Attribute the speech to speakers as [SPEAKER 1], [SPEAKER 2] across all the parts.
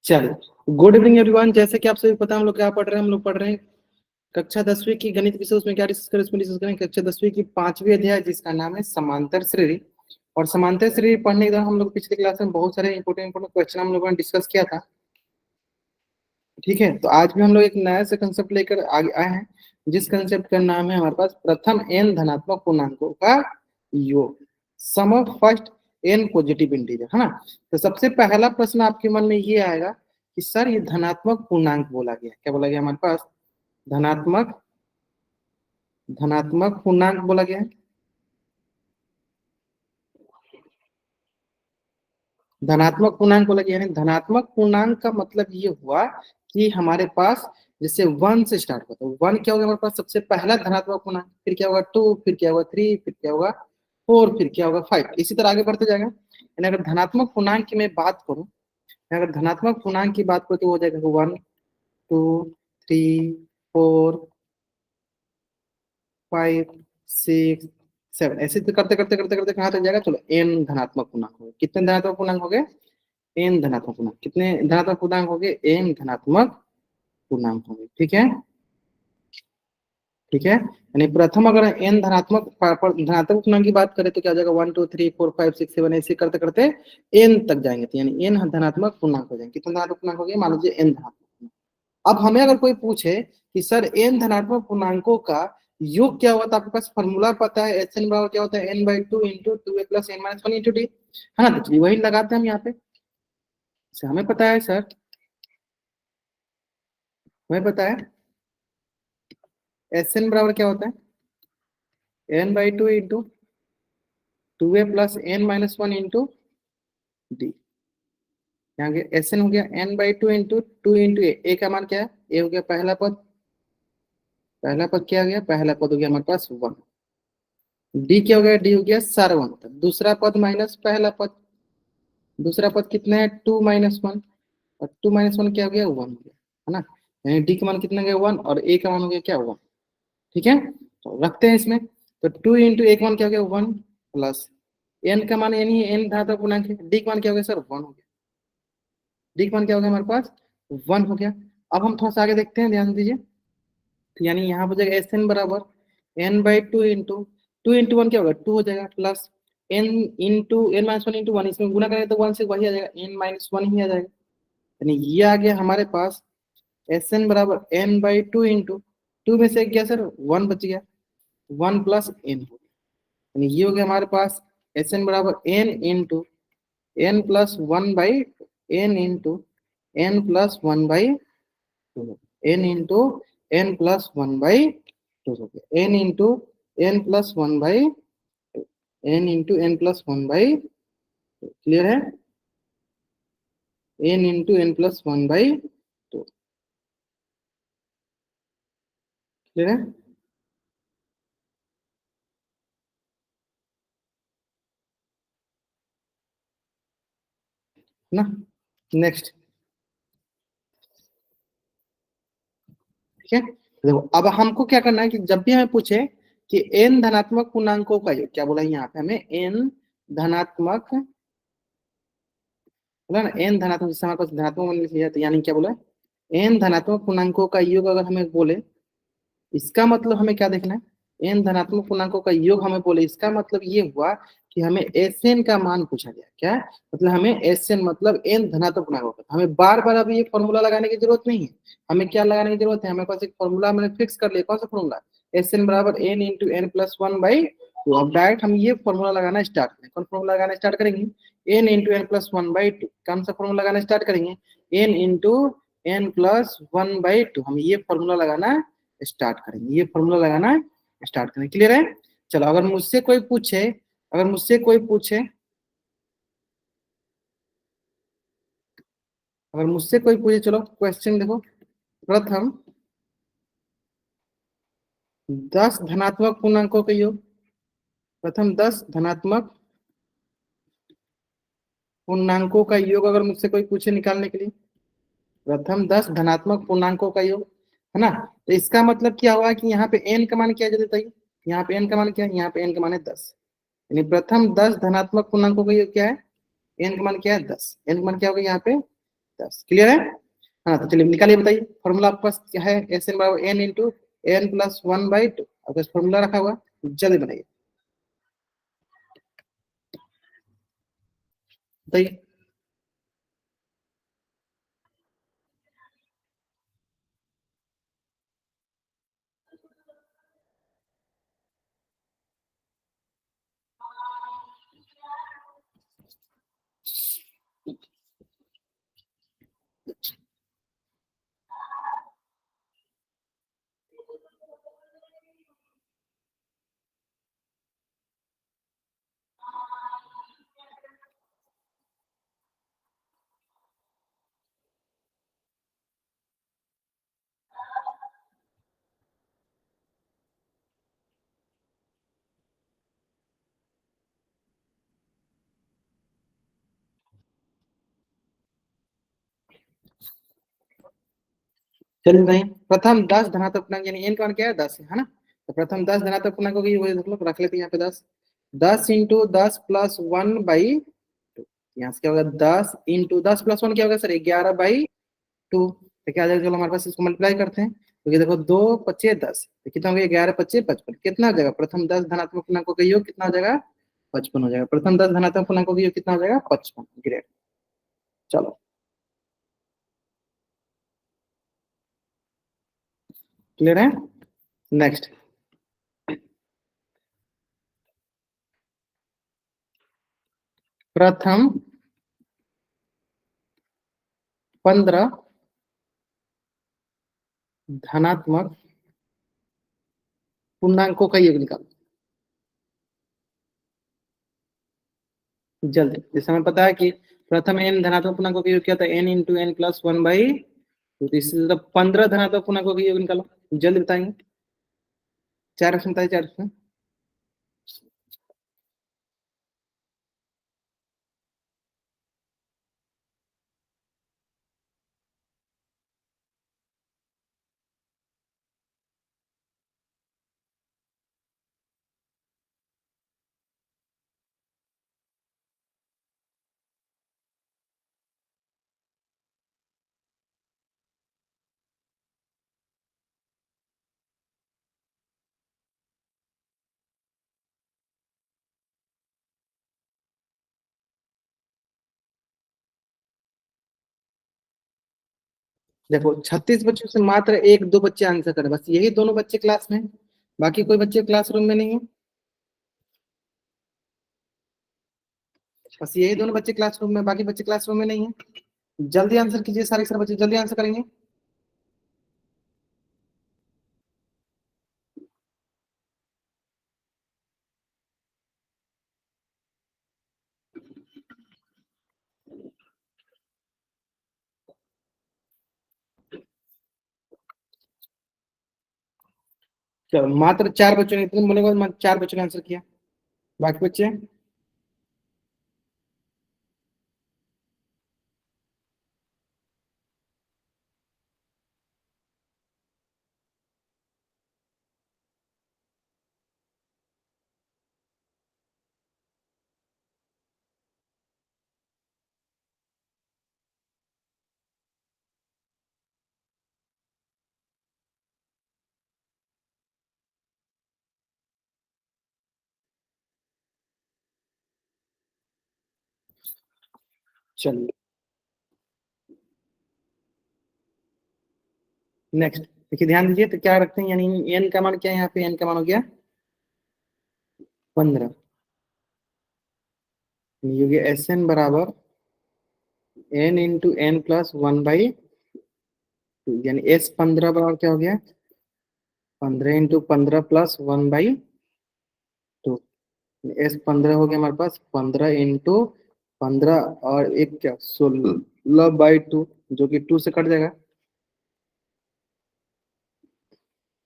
[SPEAKER 1] चलिए, good evening everyone. जैसे कि आप सभी पता है हम लोग क्या पढ़ रहे हैं, हम लोग पढ़ रहे हैं कक्षा 10वीं की गणित विषय। उसमें क्या डिस्कस करें, उसमें डिस्कस करें कक्षा 10वीं की 5वीं अध्याय जिसका नाम है समांतर श्रेणी। और समांतर श्रेणी पढ़ने के दौरान हम लोग पिछले क्लास में बहुत सारे इंपोर्टेंट क्वेश्चन हम लोगों ने डिस्कस किया था। ठीक है, तो आज भी हम लोग एक नया से कंसेप्ट लेकर आगे आए हैं, जिस कंसेप्ट का नाम है हमारे पास प्रथम एन धनात्मक पूर्णांकों का योग, sum of first N positive integer, है ना। तो सबसे पहला प्रश्न आपके मन में ये आएगा कि सर ये धनात्मक पूर्णांक बोला गया, क्या बोला गया हमारे पास? धनात्मक धनात्मक पूर्णांक बोला गया है। धनात्मक पूर्णांक बोला गया है। धनात्मक पूर्णांक का मतलब ये हुआ कि हमारे पास जैसे वन से स्टार्ट होता है, वन क्या होगा हमारे पास सबसे पहला धनात्मक पूर्णांक, फिर क्या होगा टू, फिर क्या होगा थ्री, फिर क्या होगा फोर, फिर क्या होगा फाइव, इसी तरह आगे बढ़ते जाएगा। यानी अगर धनात्मक पूर्णांक की मैं बात करूं, अगर धनात्मक पूर्णांक की बात करूं तो हो जाएगा one, two, three, four, five, six, seven, ऐसे तो करते करते करते करते कहाँ तक जाएगा? चलो एन धनात्मक पूर्णांक हो गए। कितने धनात्मक पूर्णांक हो गए? एन धनात्मक पूर्णांक। कितने धनात्मक पूर्णांक हो गए? एन धनात्मक पूर्णांक हो गए। ठीक है, ठीक है। यानी प्रथम अगर एन धनात्मक पूर्णांक की बात करें तो क्या हो जाएगा? One, two, three, four, five, six, seven, ऐसे करते करते एन तक जाएंगे, तो यानी एन धनात्मक पूर्णांक हो जाएंगे। कितने धनात्मक पूर्णांक हो गए? मान लीजिए एन धनात्मक पूर्णांक। अब हमें अगर कोई पूछे कि सर एन धनात्मक पूर्णांकों का योग क्या हुआ, तो आपके पास फॉर्मूला पता है, एच एन बराबर क्या होता है? N by two into two A plus N minus one into D, है ना। तो चलिए वही लगाते हैं हम यहाँ पे। हमें पता है सर, हमें पता है एस एन बराबर क्या होता है? N by two into two A plus N minus one into D. यहाँ एस एन हो गया N by two into A का मान क्या है? ए हो गया पहला पद, पहला पद क्या हो गया? पहला पद हो गया हमारे पास वन। डी क्या हो गया? डी हो गया सार्वंत, दूसरा पद माइनस पहला पद। दूसरा पद कितना है? टू माइनस वन, और टू माइनस वन क्या हो गया? वन हो गया, है ना। यानी डी का मान कितना गया? वन, और ए का मान हो गया क्या? वन। ठीक है, तो रखते हैं इसमें। तो टू इंटू एक मान क्या हो गया? वन, प्लस एन का मान एन ही, एन धातु पूर्णांक है। डी का मान क्या हो गया सर? वन हो गया। डी का मान क्या हो गया हमारे पास? वन हो गया। अब हम थोड़ा सा आगे देखते हैं, ध्यान दीजिए। तो यानी यहाँ हो जाएगा एस एन बराबर N by two into one क्या होगा? टू हो जाएगा, plus N into N minus one into one, इसमें गुना करेंगे तो वन से वही आ जाएगा, एन माइनस वन ही आ जाएगा। यानी ये आ गया हमारे पास एस एन बराबर N by two into two में से क्या सर? वन बच गया, वन प्लस एन हो गया। यानी ये हो गया हमारे पास एस एन बराबर N into N plus one by N into N plus one by two, N into N plus one by two हो गया, N into N plus one by two, N into N plus one by two. Clear है? N into N plus one by two. Clear है ना। Next, ठीक है। देखो अब हमको क्या करना है कि जब भी हमें पूछे कि एन धनात्मक पूर्णांकों का योग, क्या बोला यहाँ पे हमें? एन धनात्मक, बोला ना एन धनात्मक, जिससे हमारे पास धनात्मक मान लिया तो यानी क्या बोला? एन धनात्मक पूर्णांकों का योग अगर हमें बोले, इसका मतलब हमें क्या देखना है? एन धनात्मक पूर्णांकों का योग हमें बोले, इसका मतलब ये हुआ कि हमें एस एन का मान पूछा गया। क्या मतलब? हमें एस एन मतलब एन धनात्मक पूर्णांकों का। हमें बार बार अभी ये फॉर्मूला लगाने की जरूरत नहीं है। हमें क्या लगाने की जरूरत है? हमें पास एक फॉर्मूला मैंने फिक्स कर लिया। कौन सा फॉर्मूला? एस एन बराबर N into N plus one by two. अब डायरेक्ट हम ये फॉर्मूला लगाना स्टार्ट करें। कौन फॉर्मूला लगाना स्टार्ट करेंगे? N into N plus one by two. कौन सा फॉर्मूला लगाना स्टार्ट करेंगे? N into N plus one by two. हम ये फॉर्मूला लगाना स्टार्ट करेंगे, ये फॉर्मूला लगाना स्टार्ट करेंगे। क्लियर है? चलो अगर मुझसे कोई पूछे, अगर मुझसे कोई पूछे, अगर मुझसे कोई पूछे, चलो क्वेश्चन देखो। प्रथम 10 धनात्मक पूर्णांकों का योग, प्रथम 10 धनात्मक पूर्णांकों का योग अगर मुझसे कोई पूछे निकालने के लिए, प्रथम 10 धनात्मक पूर्णांकों का योग, है ना। तो इसका मतलब क्या हुआ कि यहाँ पे n का मान क्या है? जल्दी बताइए। यहाँ पे n का मान क्या है? यहाँ पे n का मान है 10। यानी प्रथम 10 धनात्मक पूर्णांकों का योग क्या है? n का मान क्या है? 10। n का मान क्या होगा यहाँ पे? 10। क्लियर है? हाँ, तो चलिए निकालिए, बताइए फॉर्मूला आपके पास क्या है। एस एन बराबर एन इंटू एन प्लस 1/2, आपके पास फॉर्मूला रखा हुआ, जल्दी बनाइए, बताइए। चलिए बताइए, प्रथम 10 धनात्मक पूर्णांक यानी एन का मान क्या है, 10 है ना। तो प्रथम 10 धनात्मक पूर्णांकों की वही मतलब रख लेते हैं यहाँ पे 10। 10 इंटू 10 प्लस 1/2, यहाँ से क्या होगा, 10 इंटू 10 प्लस 1 क्या होगा सर, 11/2। तो क्या आ जाएगा, चलो हमारे पास इसको मल्टीप्लाई करते हैं, तो ये देखो 2×5 = 10, तो कितना हो गया, 11×5 = 55, कितना हो जाएगा, प्रथम 10 धनात्मक पूर्णांकों का योग कितना हो जाएगा, 55 हो जाएगा। प्रथम 10 धनात्मक पूर्णांकों का योग कितना हो जाएगा, 55। ग्रेट, चलो क्लियर है। नेक्स्ट, प्रथम 15 धनात्मक पूर्णांकों का योग निकालो जल्दी। जैसे हमें पता है कि प्रथम एन धनात्मक पूर्णांकों का योग क्या था, एन इंटू एन प्लस 1/2, तो इससे मतलब 15 धनात्मक पूर्णांकों का योग निकालो, जल्दी बताएंगे। 4 ऑप्शन बताइए, 4 ऑप्शन। देखो 36 बच्चों से मात्र एक दो बच्चे आंसर करें, बस यही दोनों बच्चे क्लास में हैं। बाकी कोई बच्चे क्लासरूम में नहीं है, बस यही दोनों बच्चे क्लासरूम में, बाकी बच्चे क्लासरूम में नहीं है। जल्दी आंसर कीजिए, सारे सारे बच्चे जल्दी आंसर करेंगे। चलो मात्र 4 बच्चों ने, इतने बोले मात्र 4 बच्चों ने आंसर किया, बाकी बच्चे। चलिए नेक्स्ट देखिए, ध्यान दीजिए, तो क्या रखते हैं, यानी एन का मान क्या है, यहाँ पे एन का मान हो गया 15, ये हो गया एस एन बराबर एन इंटू एन प्लस 1/2, यानी एस 15 बराबर क्या हो गया, 15 इंटू 15 प्लस 1/2। एस 15 हो गया हमारे पास 15 इंटू 15 और एक क्या 16/2, जो कि 2 से कट जाएगा।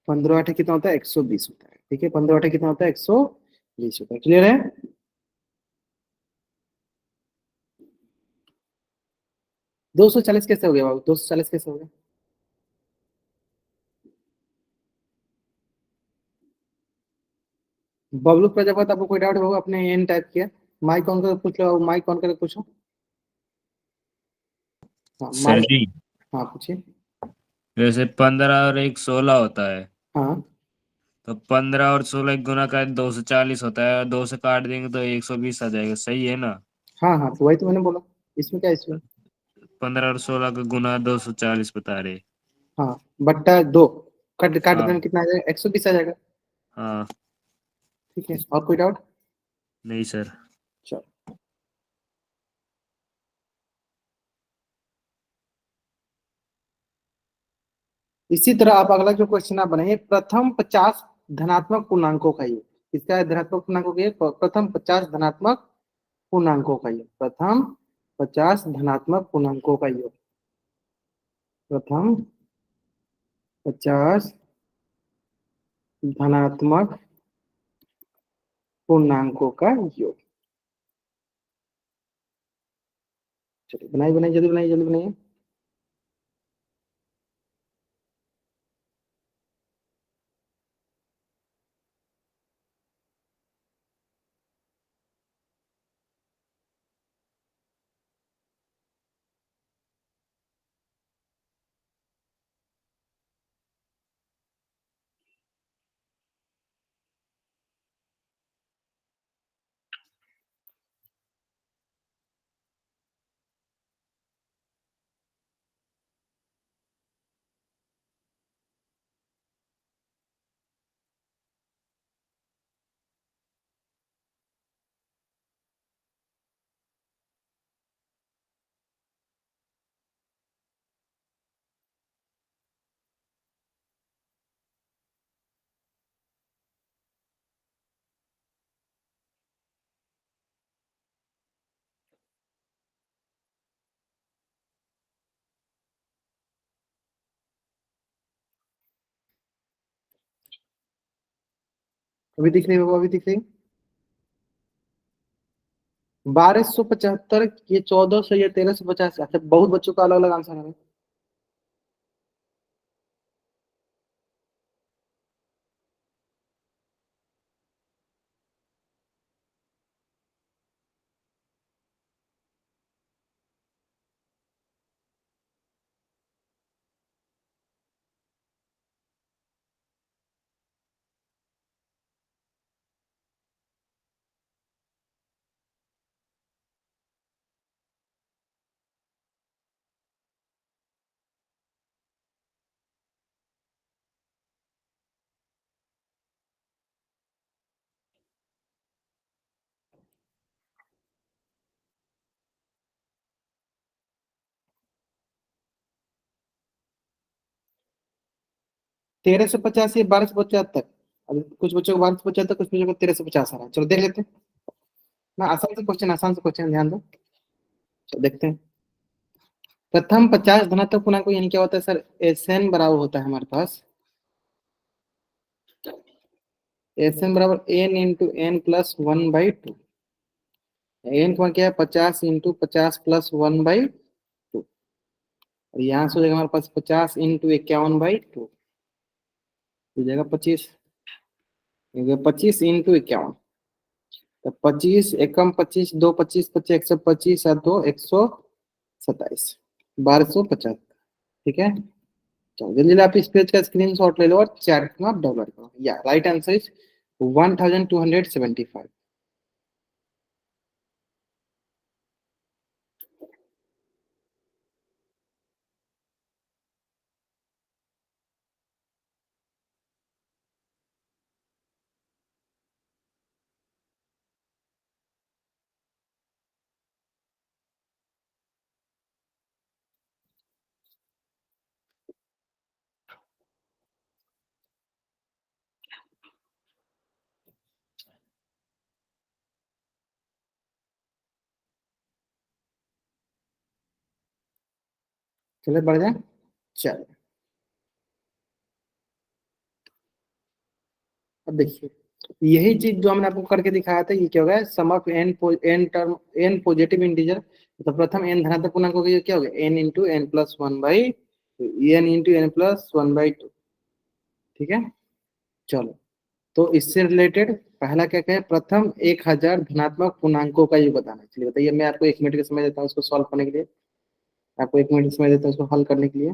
[SPEAKER 1] 15 8 कितना होता है, 120 होता है। ठीक है, 15 8 कितना होता है, 120 होता है। क्लियर है। 240 कैसे हो गया बाबू, 240 कैसे हो गया। बबलू प्रजापति, आपको कोई डाउट होगा, अपने एन टाइप किया, माइक ऑन करके पूछ लो, माइक ऑन करके पूछो। हाँ
[SPEAKER 2] सर
[SPEAKER 1] मान।
[SPEAKER 2] जी,
[SPEAKER 1] हाँ पूछिए।
[SPEAKER 2] जैसे 15 और एक 16 होता है,
[SPEAKER 1] हाँ
[SPEAKER 2] तो 15 और 16 गुना का 240 होता है, और 2 से काट देंगे तो 120 आ जाएगा, सही है ना?
[SPEAKER 1] हाँ हाँ, तो वही तो मैंने बोला, इसमें क्या है इसमें।
[SPEAKER 2] 15 और 16 का गुना 240 बता रहे।
[SPEAKER 1] हाँ बट्टा दो, कट काट देने में
[SPEAKER 2] हाँ।
[SPEAKER 1] कितना आ जाएगा, 120 आ जाएगा।
[SPEAKER 2] हाँ।
[SPEAKER 1] ठीक है, और कोई डाउट।
[SPEAKER 2] नहीं सर।
[SPEAKER 1] चलो, इसी तरह आप अगला जो क्वेश्चन आप बनाइए, प्रथम 50 धनात्मक पूर्णांकों का योग। इसका है धनात्मक पूर्णांकों का योग, प्रथम 50 धनात्मक पूर्णांकों का योग, प्रथम 50 धनात्मक पूर्णांकों का योग, प्रथम 50 धनात्मक पूर्णांकों का योग। चलिए बनाइए बनाइए, जल्दी बनाइए, जल्दी बनाइए। अभी दिख रही है बाबू, अभी दिख रही है। 1275, ये 1400, ये 1350। अच्छा, बहुत बच्चों का अलग अलग आंसर है। तेरह सौ पचास, ये 1275। अब कुछ बच्चों को 1275, कुछ बच्चों को 1350 आ रहा है। चलो देख लेते हैं ना, आसान से क्वेश्चन, आसान से क्वेश्चन, ध्यान दो। चलो देखते हैं। प्रथम 50 धनात्मक पूर्णांक यानी क्या होता है सर, एस एन बराबर होता है हमारे पास, एस एन बराबर N into N plus 1/2। N का क्या है, 50 इंटू 50 प्लस 1/2। और यहाँ से हो जाएगा हमारे पास 50 इंटू 51/2, हो जाएगा 25। 25 इंटू 51, तो 25 एकम 25, दो 25, 25 125 और दो 127, 1250। ठीक है, चलो जल्दी जल्दी आप इस पेज का स्क्रीनशॉट ले लो और चैट में आप डाउनलोड करो। या राइट आंसर इज 1275। चलिए बढ़ जाए। चलो अब देखिए, यही चीज जो हमने आपको करके दिखाया था, ये क्या होगा, sum of N N term, N positive integer. तो प्रथम एन धनात्मक पूर्णांक होगा, ये क्या होगा, N into N plus 1/, N into N plus 1/2। ठीक है, चलो, तो इससे रिलेटेड पहला क्या क्या है, प्रथम 1000 धनात्मक पूर्णांकों का योग बताना है। चलिए बताइए, मैं आपको 1 मिनट का समय देता हूँ इसको सॉल्व करने के लिए। आपको 1 मिनट समय देता हूँ उसको हल करने के लिए।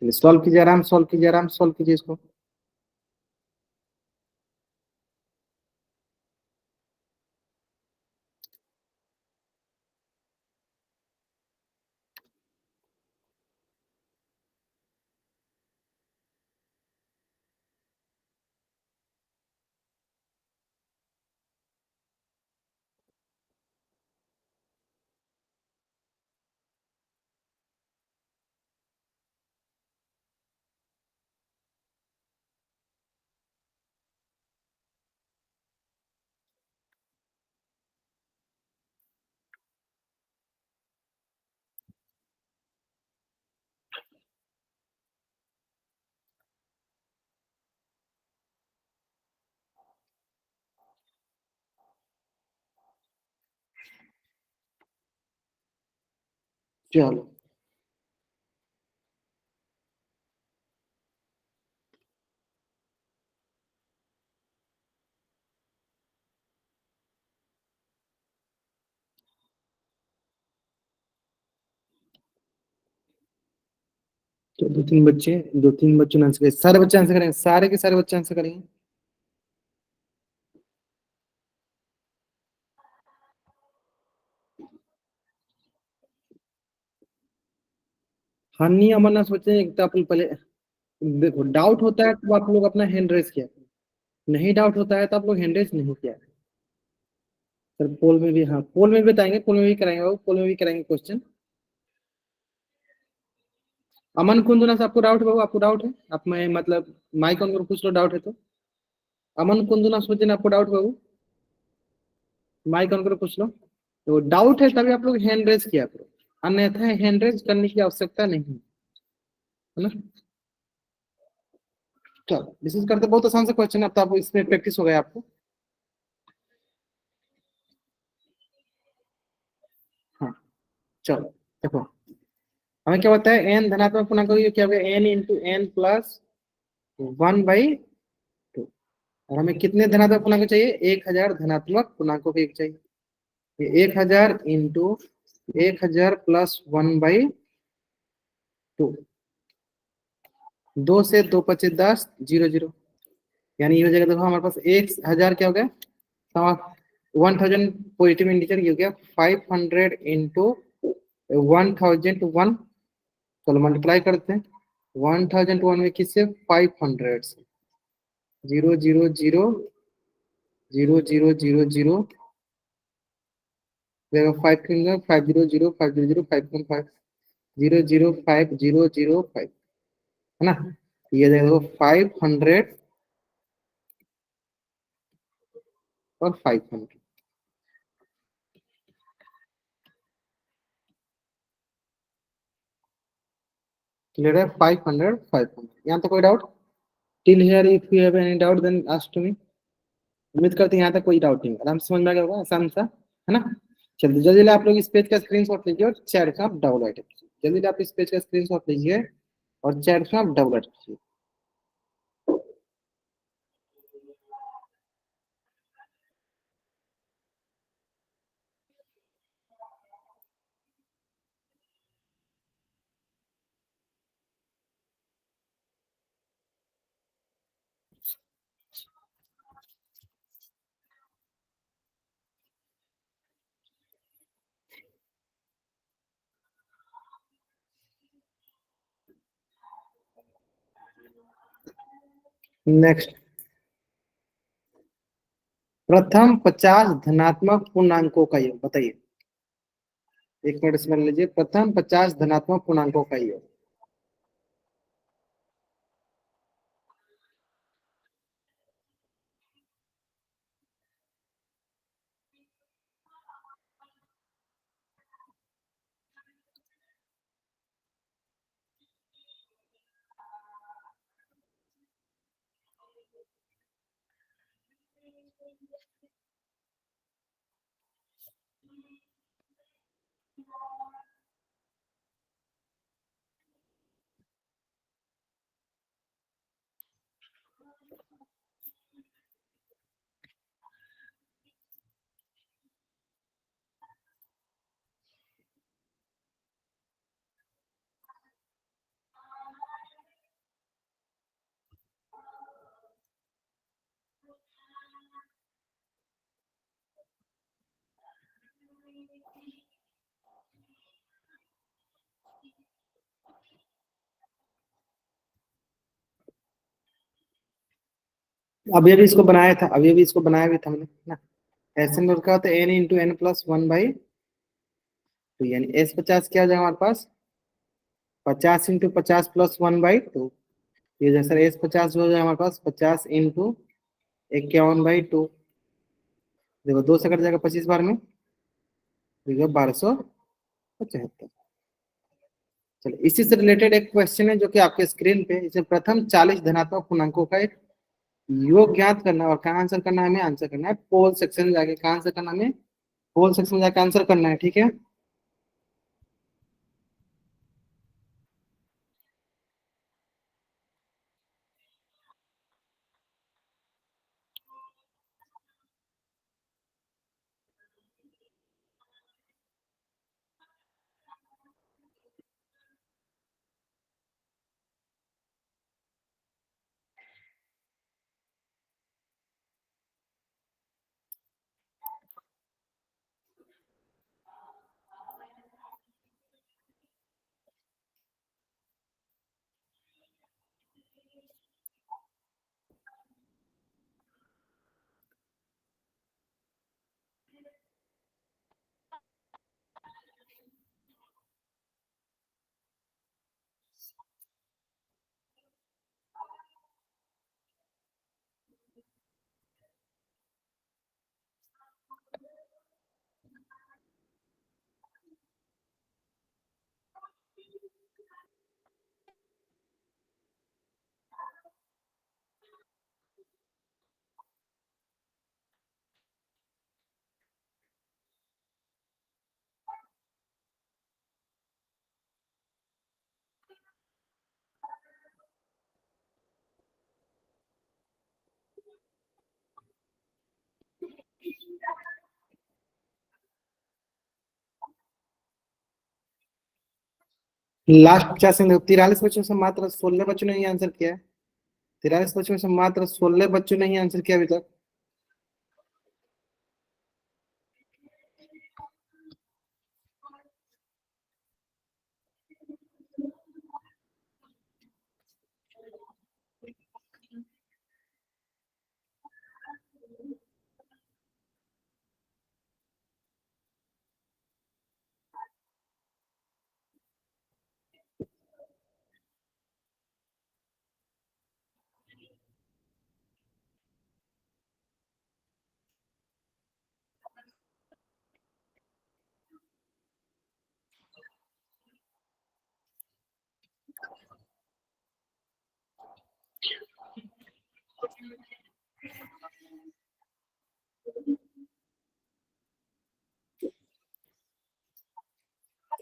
[SPEAKER 1] सॉल्व कीजिए, आराम सॉल्व कीजिए, आराम सॉल्व कीजिए इसको। चलो तो दो तीन बच्चों ने आंसर करें, सारे बच्चे आंसर करेंगे, सारे के सारे बच्चे आंसर करेंगे। हाँ नहीं अमरनाथ सोचे एक तो आप पहले देखो, डाउट होता है तो आप लोग अपना हैंड रेस किया, नहीं डाउट होता है तो आप लोग हैंड रेस नहीं किया। सर पोल में भी, हाँ पोल में भी बताएंगे, पोल में भी कराएंगे बाबू, पोल में भी कराएंगे क्वेश्चन। अमन कुंदना से आपको डाउट है बाबू, आपको डाउट है? आप में मतलब माइक ऑन करो, पूछ लो डाउट है तो। अमन कुंदना सोचे आपको डाउट है बाबू, माइक ऑन करो पूछ लो। तो डाउट है तभी आप लोग हैंड रेस किया करो, अन्यथा हैंड रेस करने की आवश्यकता नहीं है ना। चलो डिस्कस करते, बहुत आसान से क्वेश्चन है, अब तो आप इसमें प्रैक्टिस हो गया आपको। हाँ चलो देखो, हमें क्या होता है, एन धनात्मक पूर्णांक को क्या होगा, एन इंटू एन प्लस 1/2। और हमें कितने धनात्मक पूर्णांक चाहिए, 1000 धनात्मक पूर्णांकों के एक चाहिए। 1000 इंटू 1000 प्लस 1/2। 2 से 2 × 5 = 10, 0 0। यानी ये हो जाएगा, देखो हमारे पास 1000 क्या हो गया, 1000 पॉजिटिव इंटीजर, ये हो गया 500 इंटू 1001। चलो मल्टीप्लाई करते हैं, 1001 में किससे, 500 से, 0 0 0 0 0 0 0, 500 500 500 5, 0 0 5 0 0 5, है ना। ये देखो 500 और 500, क्लियर है, 500 500। यहाँ तो कोई doubt? Till here if you have any doubt then ask to me. उम्मीद करते हैं यहाँ तक कोई डाउट नहीं, आराम से समझ में आ गया होगा, आसान सा है ना। चलिए जल्दी जल्दी आप लोग इस पेज का स्क्रीनशॉट लीजिए और चैट का डाउनलोड कीजिए, जल्दी जल्दी आप इस पेज का स्क्रीनशॉट लीजिए और चैट का डाउनलोड कीजिए। नेक्स्ट, प्रथम 50 धनात्मक पूर्णांकों का योग बताइए। 1 मिनट समझ लीजिए, प्रथम 50 धनात्मक पूर्णांकों का योग। अभी इसको बनाया था, अभी इसको बनाया भी था हमने ना। एस एन का होता है N into N plus one by two, यानी एस 50 क्या हो जाएगा हमारे पास, 50 into 50 plus one by two. ये जैसे एस 50 हो जाएगा हमारे पास 50 इंटू 51/2। देखो 2 से कट जाएगा 25 बार में, देखो 1275। चलो इसी से रिलेटेड एक क्वेश्चन है जो कि आपके स्क्रीन पे, इसमें प्रथम 40 धनात्मक पूर्णांकों का एक योग ज्ञात करना है, और कहाँ आंसर करना है, हमें आंसर करना है पोल सेक्शन में जाके। कहाँ आंसर करना है हमें, पोल सेक्शन में जाके आंसर करना है, ठीक है। लास्ट 50 में 43 बच्चों से मात्र 16 बच्चों ने ही आंसर किया है। 43 बच्चों में से मात्र 16 बच्चों ने ही आंसर किया अभी तक।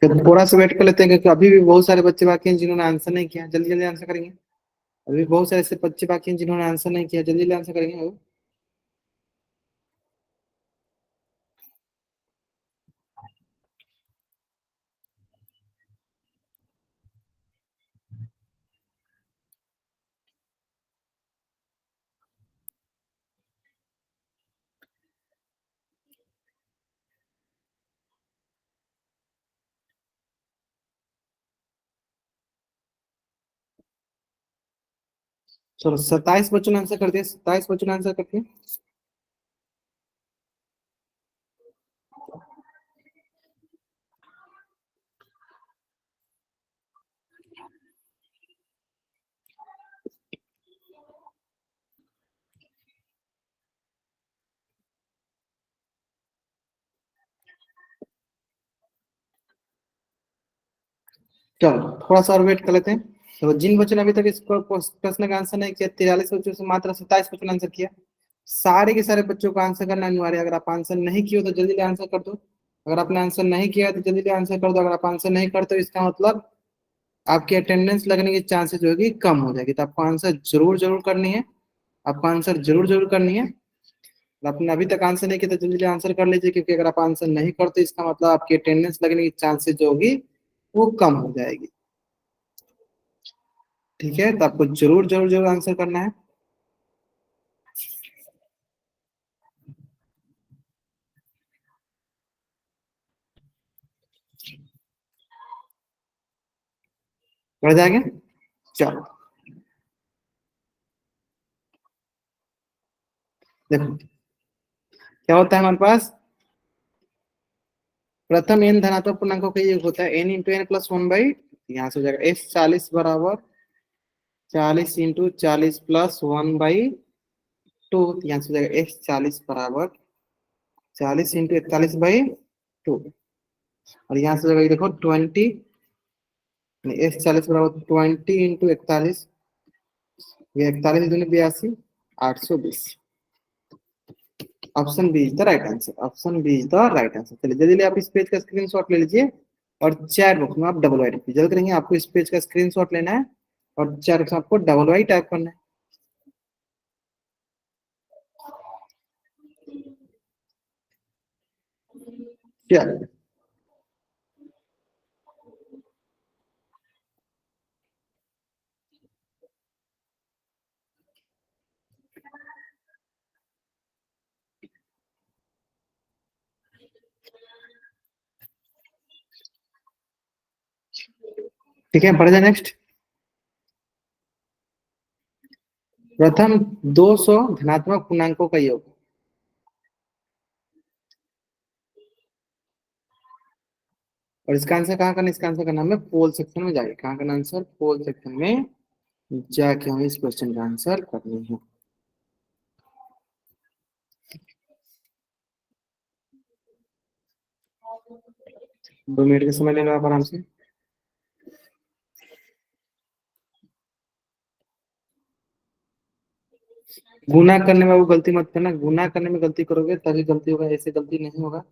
[SPEAKER 1] तो थोड़ा सा वेट कर लेते हैं, क्योंकि अभी भी बहुत सारे बच्चे बाकी हैं जिन्होंने आंसर नहीं किया। जल्दी जल्दी आंसर करेंगे। अभी बहुत सारे ऐसे बच्चे बाकी हैं जिन्होंने आंसर नहीं किया, जल्दी जल्दी आंसर करेंगे। चलो 27 बच्चों ने आंसर कर दिया, 27 बच्चों ने आंसर कर दिया। चलो थोड़ा सा और वेट कर लेते हैं। तो जिन बच्चों ने अभी तक इस प्रश्न का आंसर नहीं किया, 43 बच्चों से मात्र 27 बच्चों ने आंसर किया। सारे के सारे बच्चों का आंसर करना अनिवार्य है। अगर आप आंसर नहीं किए हो तो जल्दी जल्दी आंसर कर दो। अगर आपने आंसर नहीं किया है तो जल्दी जल्दी आंसर कर दो। अगर आप आंसर नहीं करते हो इसका मतलब आपकी अटेंडेंस लगने की चांसेस जो होगी कम हो जाएगी। तो आपको आंसर जरूर जरूर करनी है, आपको आंसर जरूर जरूर करनी है। आपने अभी तक आंसर नहीं किया तो जल्दी जल्दी आंसर कर लीजिए, क्योंकि अगर आप आंसर नहीं करते इसका मतलब आपकी अटेंडेंस लगने की चांसेस जो होगी वो कम हो जाएगी। ठीक है, तो आपको जरूर जरूर जरूर आंसर करना है। बढ़ जाएंगे। चलो देखो क्या होता है हमारे पास, प्रथम एन धनात्मक पूर्णांकों का योग होता है N into N plus one by, यहाँ से हो जाएगा एस 40 बराबर 40 into 40 plus one by two, यहाँ से हो जाएगा एस 40 बराबर 40 इंटू 41 बाई टू, और यहाँ से हो जाएगा देखो 20, एस 40 बराबर 20 इंटू 41, ये 41 दूनी 82, 820। Option B is the right answer, option B is the right answer. चलिए जल्दी जल्दी आप इस पेज का स्क्रीनशॉट ले लीजिए और चैट बॉक्स में आप डबल वाई टाइप जल्द करेंगे, आपको इस पेज का स्क्रीनशॉट लेना है और चैट बॉक्स में आपको डबल वाई टाइप करना है। चलिए ठीक है, बढ़ जाए नेक्स्ट। प्रथम 200 धनात्मक पूर्णांकों का योग, और इसका आंसर कहाँ करना है, इसका आंसर करना हमें पोल सेक्शन में जाके, कहाँ करना आंसर, पोल सेक्शन में जाके हमें इस क्वेश्चन का आंसर करनी है। दो मिनट का समय ले लो आप आराम से। गुना करने में वो गलती मत करना, गुना करने में गलती करोगे तभी गलती होगा, ऐसे गलती नहीं होगा।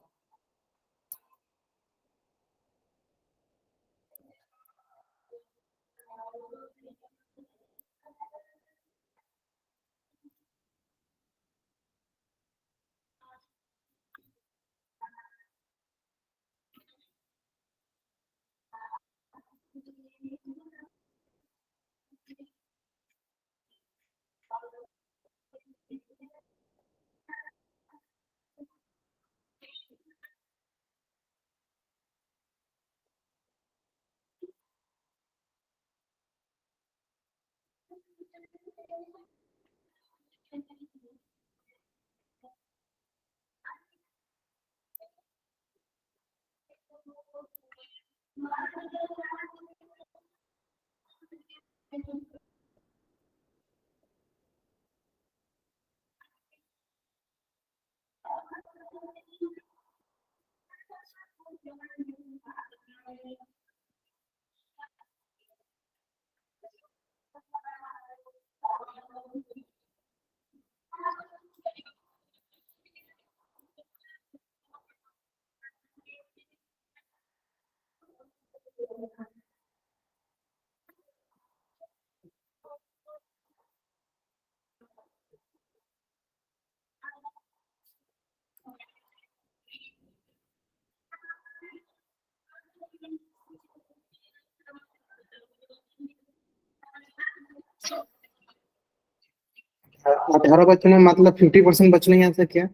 [SPEAKER 1] अठारह बच्चों ने मतलब 50% बच्चों ने ही आंसर किया,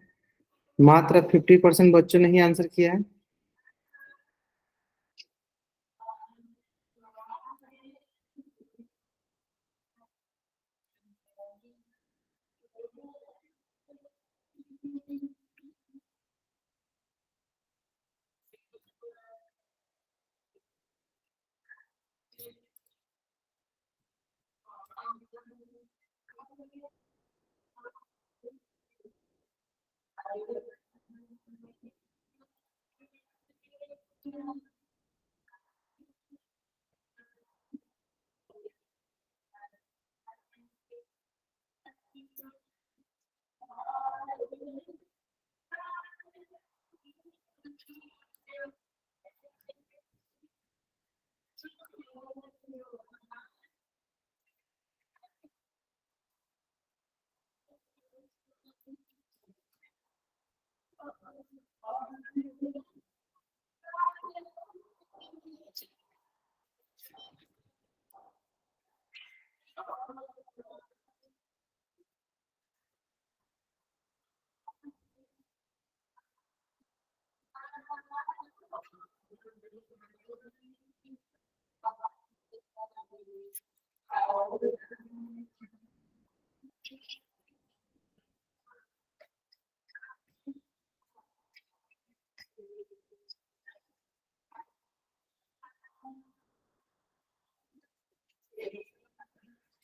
[SPEAKER 1] मात्र 50% बच्चों ने ही आंसर किया है।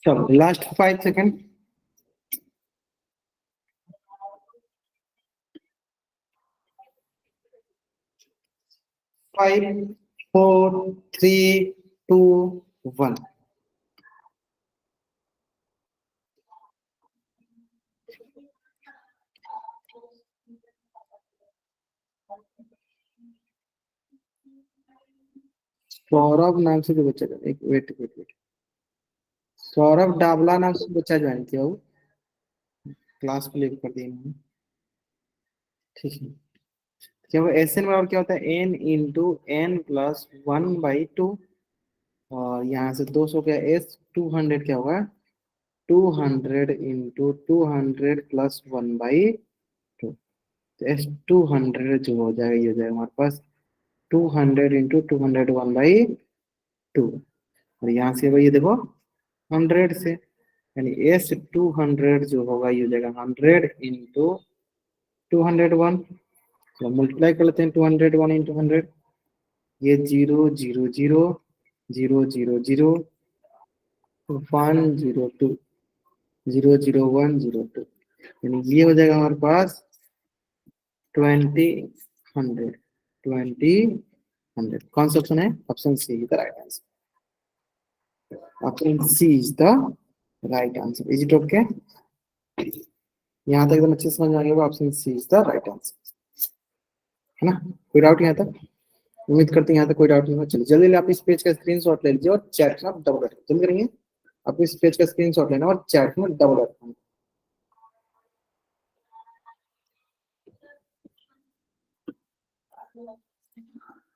[SPEAKER 1] चलो लास्ट 5 सेकंड। 5, 4, 3, 2, 1। सौरभ नाम से जो बच्चा, एक wait wait wait, Saurabh Dabla नाम से बच्चा ज्वाइन किया हो, क्लास को लेकर कर दिया मैंने। ठीक है, क्या वो एस एन बराबर क्या होता है, एन इंटू एन प्लस 1/2, और यहाँ से 200 क्या, एस 200 क्या होगा, 200 इंटू 200 प्लस 1/2। तो एस 200 जो हो जाएगा, ये हो जाएगा हमारे पास 200 इंटू 200 1/2। और यहाँ से भाई ये देखो 100 से, यानी एस 200 जो होगा ये हो जाएगा 100 इंटू 201। तो मल्टीप्लाई कर लेते हैं, 201 इंटू 100, ये 0 0 0 0 0 0 102 0 0 1 0 2, यानी ये हो जाएगा हमारे पास 20 100 20 100। कौन सा ऑप्शन है, option C is the right answer. Option C is the right answer. Is it okay? यहाँ तक एकदम अच्छे से समझ में आ गया, option C is the right answer, है ना? कोई डाउट यहाँ तक? उम्मीद करते हैं यहाँ तक कोई डाउट नहीं होगा। चलिए जल्दी आप इस पेज का स्क्रीनशॉट ले लीजिए और चैट में आप डबल जल्दी करेंगे। आप इस पेज का स्क्रीनशॉट लेना और चैट में डबल।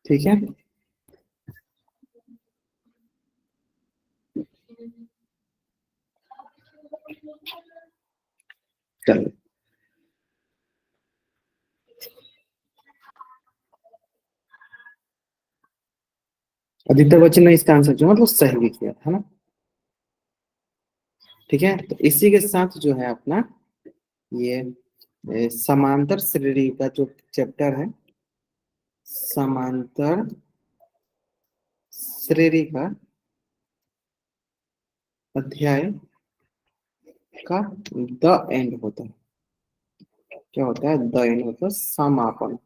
[SPEAKER 1] ठीक है, चलिए। अधिकतर बच्चे ने इसका आंसर जो मतलब सही भी किया था ना। ठीक है, तो इसी के साथ जो है अपना ये समांतर श्रेणी का जो चैप्टर है, समांतर श्रेणी का अध्याय का द एंड होता है। क्या होता है, द एंड होता है समापन।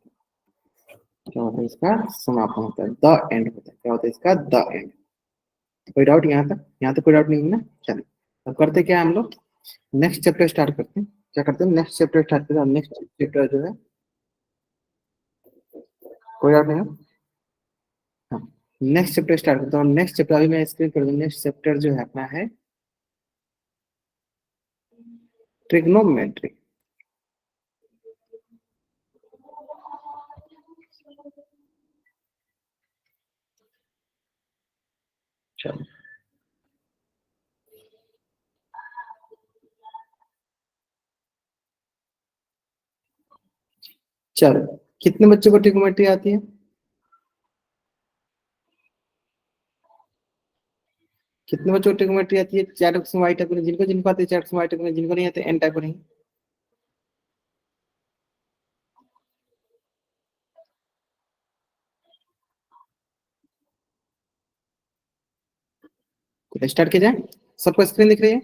[SPEAKER 1] क्या होता है इसका, समापन होता है, द एंड होता है। क्या होता है इसका, द एंड। कोई डाउट यहाँ तक? यहाँ तक कोई डाउट नहीं है ना? चलिए अब करते क्या है हम लोग, नेक्स्ट चैप्टर स्टार्ट करते हैं। क्या करते हैं, नेक्स्ट चैप्टर स्टार्ट करते हैं। नेक्स्ट चैप्टर जो है, कोई डाउट नहीं है? हाँ, नेक्स्ट चैप्टर स्टार्ट करता हूँ। नेक्स्ट चैप्टर अभी मैं स्क्रीन कर दूँ। नेक्स्ट चैप्टर जो है अपना है ट्रिग्नोमेट्री। चलो चलो, कितने बच्चों को ट्रिग्नोमेट्री आती है? कितने बच्चों को ट्रिग्नोमेट्री आती है? चार एक्स वाई टाइप में जिनको जिनको आते हैं, चार एक्स वाई टाइप में जिनको नहीं आते, एन टाइप में नहीं। स्टार्ट किया जाए, सबको स्क्रीन दिख रही है?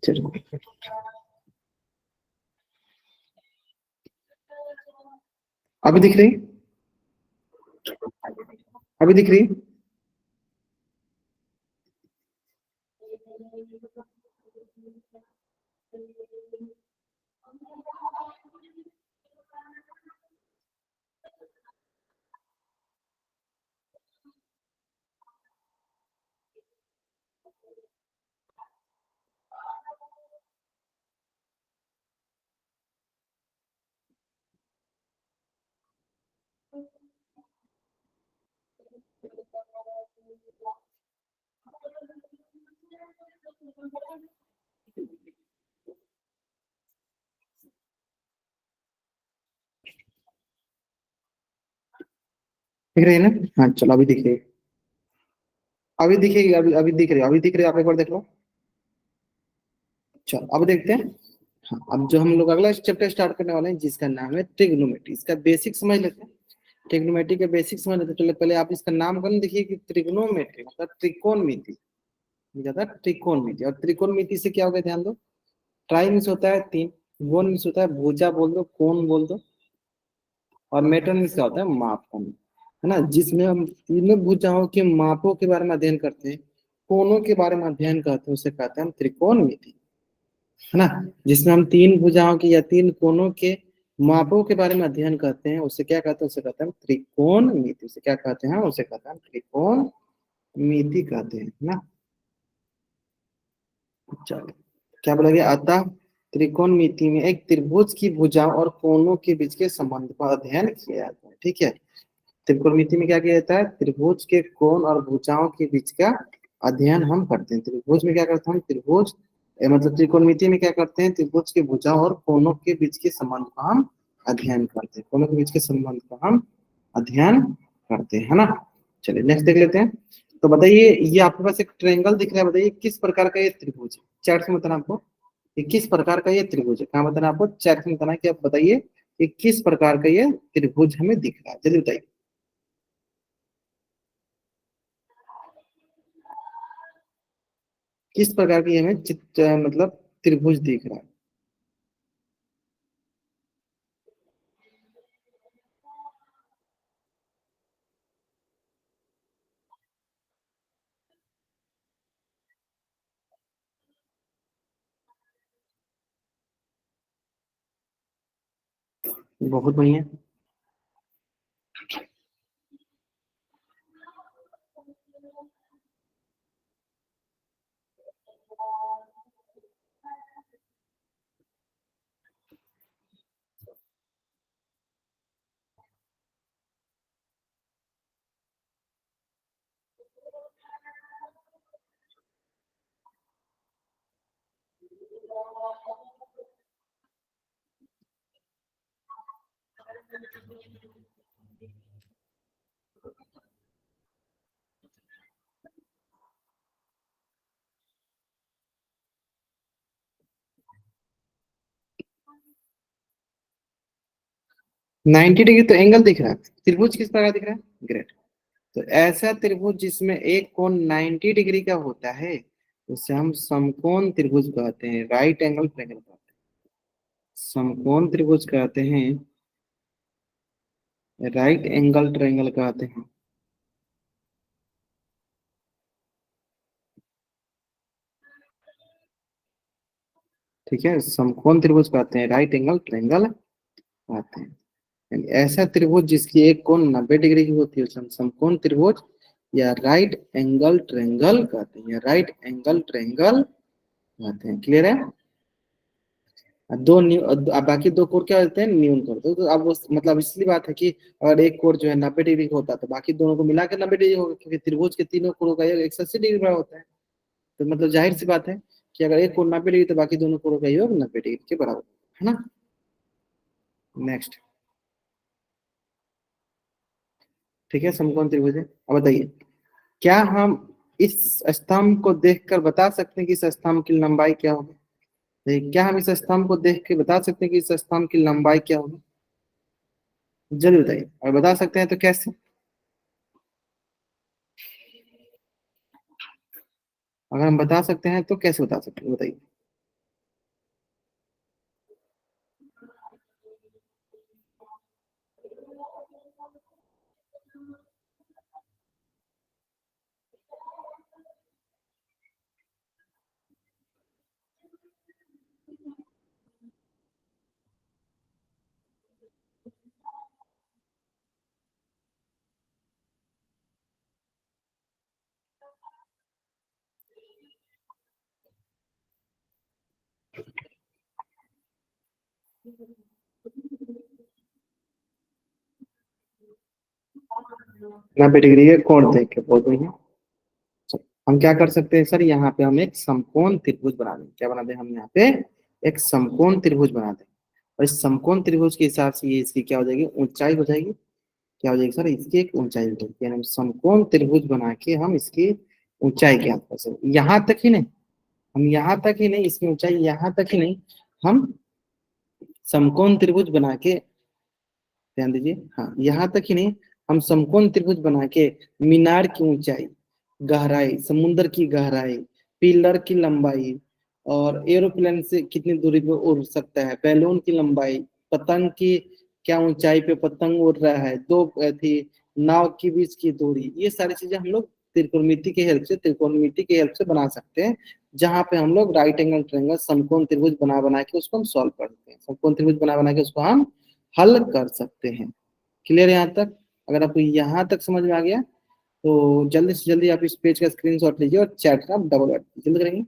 [SPEAKER 1] चलो अभी दिख रही, अभी दिख रही? दिख रही है ना? हाँ चलो अभी दिख रही है, अभी दिखेगी, अभी अभी दिख रही है, अभी दिख रही है, आप एक बार देख लो। चलो अब देखते हैं। हाँ, अब जो हम लोग अगला चैप्टर स्टार्ट करने वाले हैं जिसका नाम है ट्रिग्नोमेट्री, इसका बेसिक समझ लेते हैं। ट्रिग्नोमेट्री के बेसिक समझ लेते हैं। चलो पहले आप इसका नामकरण देखिए कि ट्रिग्नोमेट्री मतलब त्रिकोणमिति, ज्यादा त्रिकोणमिति। और त्रिकोणमिति से क्या होगा ध्यान दो, ट्राई मीन्स होता है तीन, गोन मीन्स होता है भुजा बोल दो, कोण बोल दो, और मेटन मीन्स क्या होता है मापन, है ना। जिसमें हम तीनों भुजाओं के मापों के बारे में अध्ययन करते हैं, कोणों के बारे में अध्ययन करते हैं, उसे कहते हैं हम त्रिकोणमिति, है ना। जिसमें हम तीन भुजाओं के या तीन कोणों के मापों के बारे में अध्ययन करते हैं, उसे क्या कहते हैं, उसे कहते हैं त्रिकोणमिति। उसे क्या कहते हैं, उसे कहते हैं त्रिकोणमिति कहते हैं, है ना। चलो क्या बोला गया, अतः त्रिकोणमिति में एक त्रिभुज की भुजाओं और कोणों के बीच के संबंध का अध्ययन किया जाता है, ठीक है। त्रिकोणमिति में क्या किया जाता है, त्रिभुज के कोण और भुजाओं के बीच का अध्ययन हम करते हैं। त्रिभुज में क्या करते हैं हम, त्रिभुज मतलब त्रिकोणमिति में क्या करते हैं, त्रिभुज के भुजाओं और कोणों के बीच के संबंध का हम अध्ययन करते हैं, कोणों के बीच के संबंध का हम अध्ययन करते हैं, है ना। चलिए नेक्स्ट देख लेते हैं। तो बताइए, ये आपके पास एक ट्रायंगल दिख रहा है, बताइए किस प्रकार का ये त्रिभुज है, चैट से बताना आपको कि किस प्रकार का ये त्रिभुज है। कहाँ बताना आपको, चैट में बताना कि आप बताइए कि किस प्रकार का ये त्रिभुज हमें दिख रहा है, जल्दी बताइए। किस प्रकार की हमें चित्र मतलब त्रिभुज दिख रहा है। बहुत बढ़िया। नाइन्टी डिग्री तो एंगल दिख रहा है, त्रिभुज किस प्रकार दिख रहा है, ग्रेट। तो ऐसा त्रिभुज जिसमें एक कोण 90 डिग्री का होता है उसे हम समकोण त्रिभुज कहते हैं, राइट एंगल ट्रायंगल कहते हैं, समकोण त्रिभुज कहते हैं, राइट एंगल ट्रायंगल कहते हैं। ठीक है, समकोण त्रिभुज कहते हैं, राइट एंगल ट्रायंगल कहते हैं। यानी ऐसा त्रिभुज जिसकी एक कोण 90 डिग्री की होती है उसे हम समकोण त्रिभुज या राइट एंगल ट्रायंगल कहते हैं, या राइट एंगल ट्रायंगल कहते हैं। क्लियर है। दो न्यू बाकी दो कोण क्या होते हैं, न्यून कोण। तो अब वो मतलब इसलिए बात है कि अगर एक कोण जो है 90 डिग्री का होता है तो बाकी दोनों को मिला के 90 डिग्री होगा, क्योंकि त्रिभुज के तीनों कोणों का योग 180 डिग्री बराबर होता है। तो मतलब जाहिर सी बात है कि अगर एक कोण 90 डिग्री तो बाकी दोनों कोणों का योग 90 डिग्री के बराबर है ना। नेक्स्ट, ठीक है, समकोण त्रिभुज है। अब बताइए, क्या हम इस स्तंभ को देखकर बता सकते हैं कि इस स्तंभ की लंबाई क्या होगी। क्या हम इस स्तंभ को देख के बता सकते हैं कि इस स्तंभ की लंबाई क्या होगी, जल्दी बताइए। और बता सकते हैं तो कैसे, अगर हम बता सकते हैं तो कैसे बता सकते हैं बताइए। नब्बे डिग्री के कोण देख के, बहुत बढ़िया। हम क्या कर सकते हैं सर, यहाँ पे हम एक समकोण त्रिभुज बना दें। क्या बना दें हम यहाँ पे, एक समकोण त्रिभुज बना दें। और इस समकोण त्रिभुज के हिसाब से ये इसकी क्या हो जाएगी, ऊंचाई हो जाएगी। क्या हो जाएगी सर, इसकी एक ऊंचाई हो जाएगी। यानी हम समकोण त्रिभुज बना के हम इसकी ऊंचाई ज्ञात कर सकते हैं। यहाँ तक ही नहीं, हम यहाँ तक ही नहीं, इसकी ऊंचाई यहाँ तक ही नहीं, हम समकोण त्रिभुज बना के, ध्यान दीजिए, हाँ यहाँ तक ही नहीं, हम समकोण त्रिभुज बना के मीनार की ऊंचाई, गहराई, समुद्र की गहराई, पिलर की लंबाई, और एरोप्लेन से कितनी दूरी पे उड़ सकता है, बैलून की लंबाई, पतंग की क्या ऊंचाई पे पतंग उड़ रहा है, दो थी नाव के बीच की दूरी, ये सारी चीजें हम लोग त्रिकोणमिति की हेल्प से बना सकते हैं। जहां पे हम लोग राइट एंगल ट्रायंगल समकोण त्रिभुज बना बना के उसको हम सॉल्व करते हैं, समकोण त्रिभुज बना बना के उसको हम हल कर सकते हैं। क्लियर यहाँ तक? अगर आपको यहाँ तक समझ में आ गया तो जल्दी से जल्दी आप इस पेज का स्क्रीनशॉट लीजिए और चैट का डबल जल्दी करेंगे।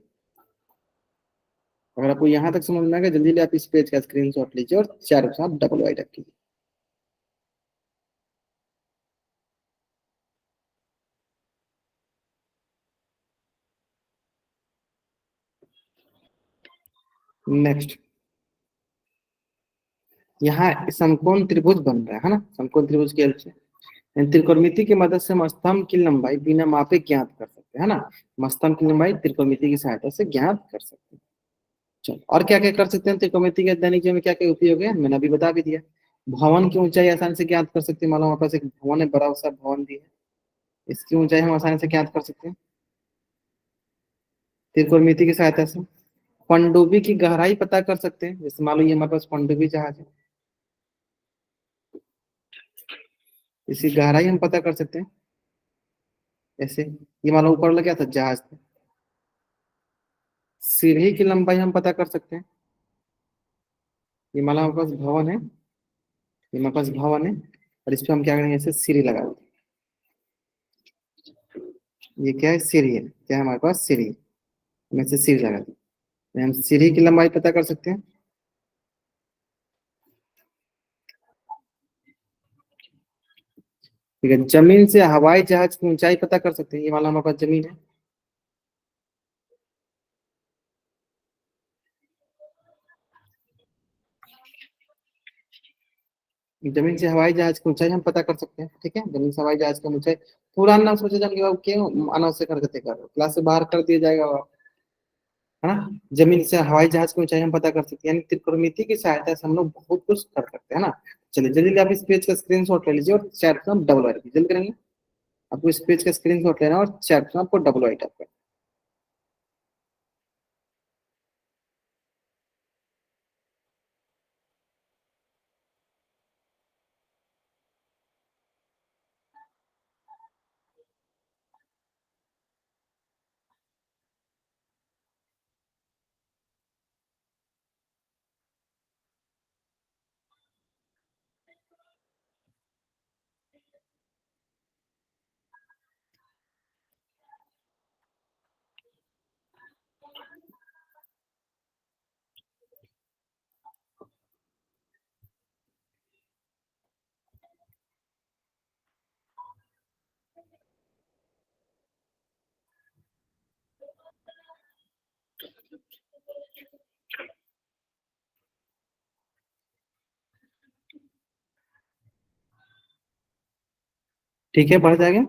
[SPEAKER 1] अगर आपको यहाँ तक समझ में आ गया, जल्दी जल्दी आप इस पेज का स्क्रीनशॉट लीजिए और चैट का डबल वाइड कीजिए। नेक्स्ट, यहाँ समकोण त्रिभुज बन रहा है ना, समकोण त्रिभुज की हेल्प से त्रिकोणमिति की मदद से हम स्तंभ की लंबाई बिना मापे ज्ञात कर सकते हैं, है ना। हम स्तंभ की लंबाई त्रिकोणमिति की सहायता से ज्ञात कर सकते हैं। चलो, और क्या क्या कर सकते हैं त्रिकोणमिति के दैनिक जीवन में, क्या क्या उपयोग है, मैंने अभी बता भी दिया। भवन की ऊंचाई आसानी से ज्ञात कर सकते हैं। मान लो हमारे पास एक भवन है, बड़ा सा भवन भी है, इसकी ऊंचाई हम आसानी से ज्ञात कर सकते हैं त्रिकोणमिति की सहायता से। पनडुब्बी की गहराई पता कर सकते हैं, जैसे मान लो ये हमारे पास पनडुब्बी जहाज है, इसकी गहराई हम पता कर सकते हैं ऐसे। ये मान लो ऊपर वाला क्या था, जहाज था। सीढ़ी की लंबाई हम पता कर सकते हैं। ये मान लो हमारे पास भवन है, ये हमारे पास भवन है, और इस पे हम क्या करेंगे, ऐसे सीढ़ी लगा देंगे। ये क्या है, सीढ़ी है, क्या है हमारे पास, सीढ़ी, हम ऐसे सीढ़ी लगा देंगे, हम सीढ़ी की लंबाई पता कर सकते हैं। ठीक है, जमीन से हवाई जहाज की ऊंचाई पता कर सकते हैं। ये मान लो हमारे पास जमीन है, जमीन से हवाई जहाज की ऊंचाई हम पता कर सकते हैं। ठीक है, जमीन से हवाई जहाज की ऊंचाई, पूरा नाम सोचे जान के क्यों अनावश्यक हरकतें कर रहे हो, क्लास से बाहर कर दिया जाएगा वो, है ना। जमीन से हवाई जहाज की ऊंचाई हम पता कर सकते हैं, यानी त्रिकोणमिति की सहायता से हम लोग बहुत कुछ कर सकते हैं ना। चलिए जल्दी जल्दी आप इस पेज का स्क्रीनशॉट ले लीजिए और चैट का डबल वाइट जल्दी करेंगे। आपको इस पेज का स्क्रीनशॉट लेना है और चैट का आपको डबल वाइट आपका। ठीक है, बढ़ जाएगा।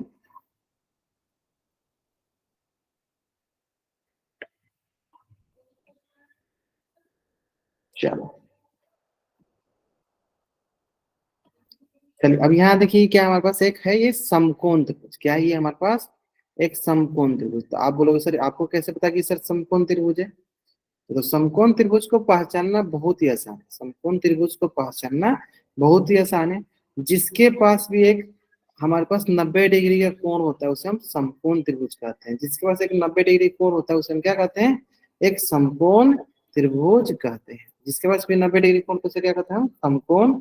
[SPEAKER 1] चलो चलिए, अब यहाँ देखिए क्या हमारे पास एक है, ये समकोण त्रिभुज। क्या है ये हमारे पास, एक समकोण त्रिभुज। तो आप बोलोगे सर आपको कैसे पता कि सर समकोण त्रिभुज है। तो समकोण त्रिभुज को पहचानना बहुत ही आसान है, समकोण त्रिभुज को पहचानना बहुत ही आसान है। जिसके पास भी एक हमारे पास 90 डिग्री का कोण होता है उसे हम समकोण त्रिभुज कहते हैं। जिसके पास एक 90 डिग्री कोण होता है उसे हम क्या कहते हैं, एक समकोण त्रिभुज कहते हैं। जिसके पास भी 90 डिग्री कोण को उसे क्या कहते हैं, हम समकोण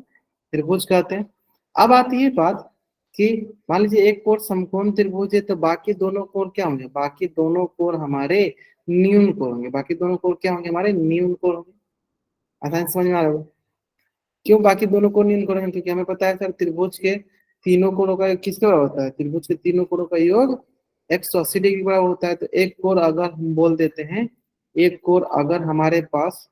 [SPEAKER 1] त्रिभुज कहते हैं। अब आती है बात कि मान लीजिए एक कोण समकोण त्रिभुज है, तो बाकी दोनों कोण क्या होंगे, बाकी दोनों कोण हमारे न्यून कोण होंगे। बाकी दोनों कोण क्या होंगे, हमारे न्यून कोण होंगे। आसान समझ में आ रहा होगा क्यों बाकी दोनों कोण न्यून कोण होंगे, क्योंकि हमें पता है सर त्रिभुज के तीनों कोणों का योग किसके बराबर होता है, त्रिभुज के तीनों कोणों का योग 180 डिग्री बराबर होता है, तो एक कोण अगर हम बोल देते हैं, एक कोण अगर हमारे पास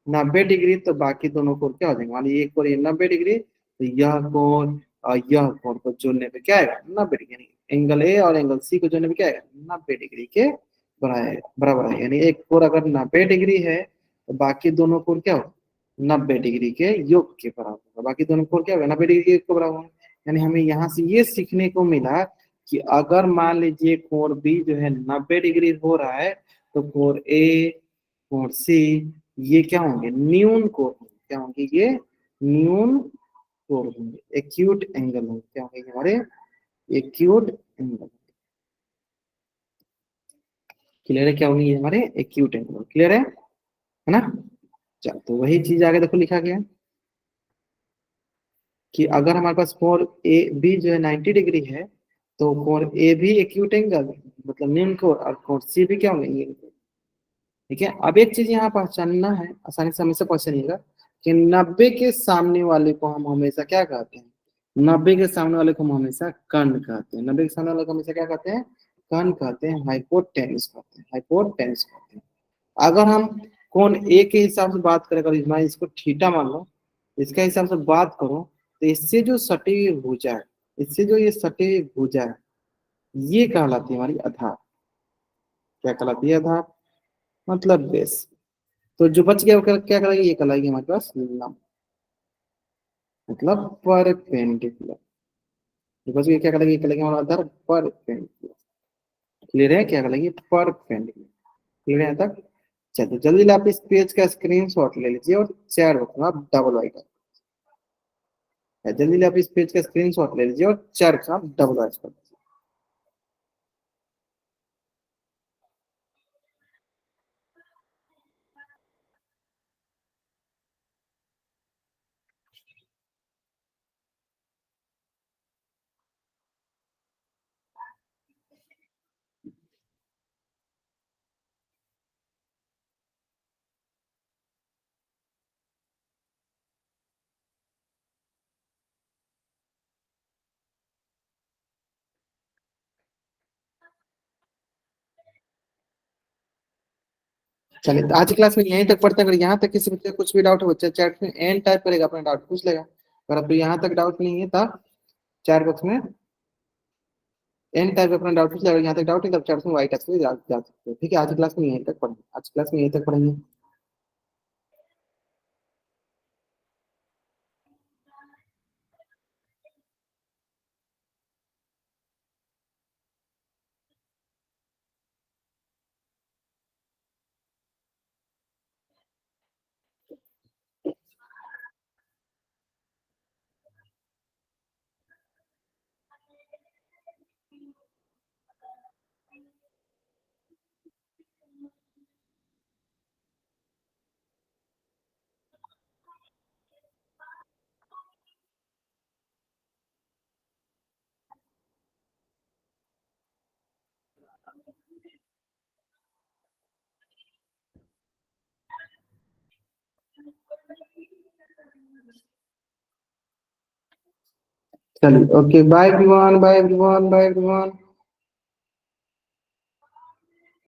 [SPEAKER 1] 90 डिग्री, तो बाकी दोनों कोण क्या हो जाएंगे, मान लीजिए एक कोण ये 90 डिग्री, तो यह कोण और यह कोण को जोड़ने पे क्या आएगा, 90 डिग्री। एंगल ए और एंगल सी को जोड़ने पे क्या आएगा, 90 डिग्री के बराबर है। यानी एक कोण अगर 90 डिग्री है, तो बाकी दोनों कोण क्या होगा, 90 डिग्री के योग के बराबर होगा। बाकी दोनों कोण क्या होगा, 90 डिग्री के योग के बराबर होगा। यानी हमें यहाँ से ये सीखने को मिला कि अगर मान लीजिए कोण बी जो है 90 डिग्री हो रहा है, तो कोण ए, कोण सी, ये क्या होंगे, न्यून कोण होंगे। क्या होंगे, ये न्यून कोण होंगे, एक्यूट एंगल होंगे। क्या होंगे हमारे, एक्यूट एंगल। क्लियर है, क्या होंगे ये हमारे एक्यूट एंगल। क्लियर है ना। चल, तो वही चीज आगे देखो लिखा गया कि अगर हमारे पास कोण ए बी जो है 90 डिग्री है, तो कोण ए भी एक्यूट एंगल मतलब न्यून कोण, और कोण सी भी क्या होंगे, न्यून कोण। ठीक है। अब एक चीज यहाँ पहचानना है, आसानी से हमेशा पहचानिएगा कि 90 के सामने वाले को हम हमेशा क्या कहते हैं, 90 के सामने वाले को हम हमेशा कर्ण कहते हैं। 90 के सामने वाले को हमेशा क्या कहते हैं, कर्ण कहते हैं, हाइपोटेन्यूस कहते हैं, हाइपोटेन्यूस कहते हैं। अगर हम कोण ए के हिसाब से बात करें, अगर मैं इसको थीटा मान लो, इसके हिसाब से बात करूं, तो इससे जो सटी हुई भुजा है, इससे जो ये सटी हुई भुजा है, ये कहलाती है हमारी आधार। क्या कहलाती है, आधार मतलब बेस। तो जो बच गया वो क्या कहलाएगी, ये कहलाएगी हमारे पास लंब, मतलब परपेंडिकुलर। जो बच गया क्या कहलाएगी, ये कहलाएगी हमारा आधार परपेंडिकुलर। क्लियर है, क्या कहलाएगी, परपेंडिकुलर। क्लियर है यहाँ तक। चलिए जल्दी आप इस पेज का स्क्रीनशॉट ले लीजिए और चैट बॉक्स में आप डबल वाइट, जल्दी आप इस पेज का स्क्रीनशॉट ले लीजिए और चैट बॉक्स में आप डबल वाइट कर दीजिए। चलिए, तो आज की क्लास में यहीं तक पढ़ते हैं। अगर यहाँ तक किसी बच्चे को कुछ भी डाउट हो, बच्चा चैट में एन टाइप करेगा, अपना डाउट पूछ लेगा। अगर आपको यहाँ तक डाउट नहीं है, तब चैट बॉक्स में एन टाइप अपना डाउट पूछ लेगा। यहाँ तक डाउट नहीं, तब चैट में वाई टच में जा सकते हो। ठीक है, आज की क्लास में यहीं तक पढ़ेंगे, आज की क्लास में यहीं तक पढ़ेंगे। चलिए, okay, bye everyone, bye everyone, bye everyone.